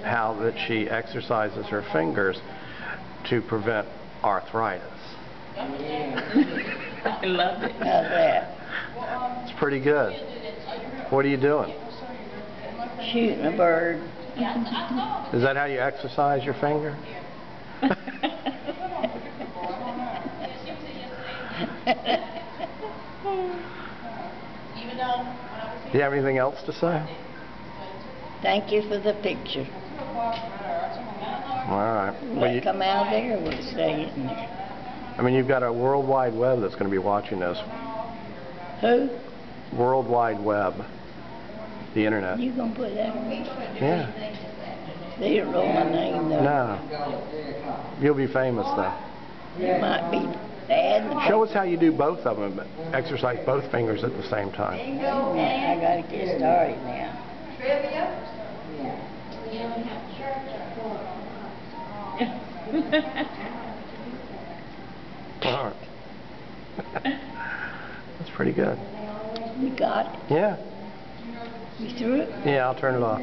how that she exercises her fingers to prevent arthritis. I love it. How's that? It's pretty good. What are you doing? Shooting a bird. Is that how you exercise your finger? Do you have anything else to say? Thank you for the picture. All right. Will it come out there or will it stay in there? I mean, you've got a World Wide Web that's going to be watching this. Who? World Wide Web. The internet. You gonna put that on? Yeah. They don't know my name though. No. You'll be famous though. It might be bad. Show us how you do both of them, but exercise both fingers at the same time. I gotta get started now. All right. That's pretty good. You got it? Yeah. You threw it? Yeah, I'll turn it off.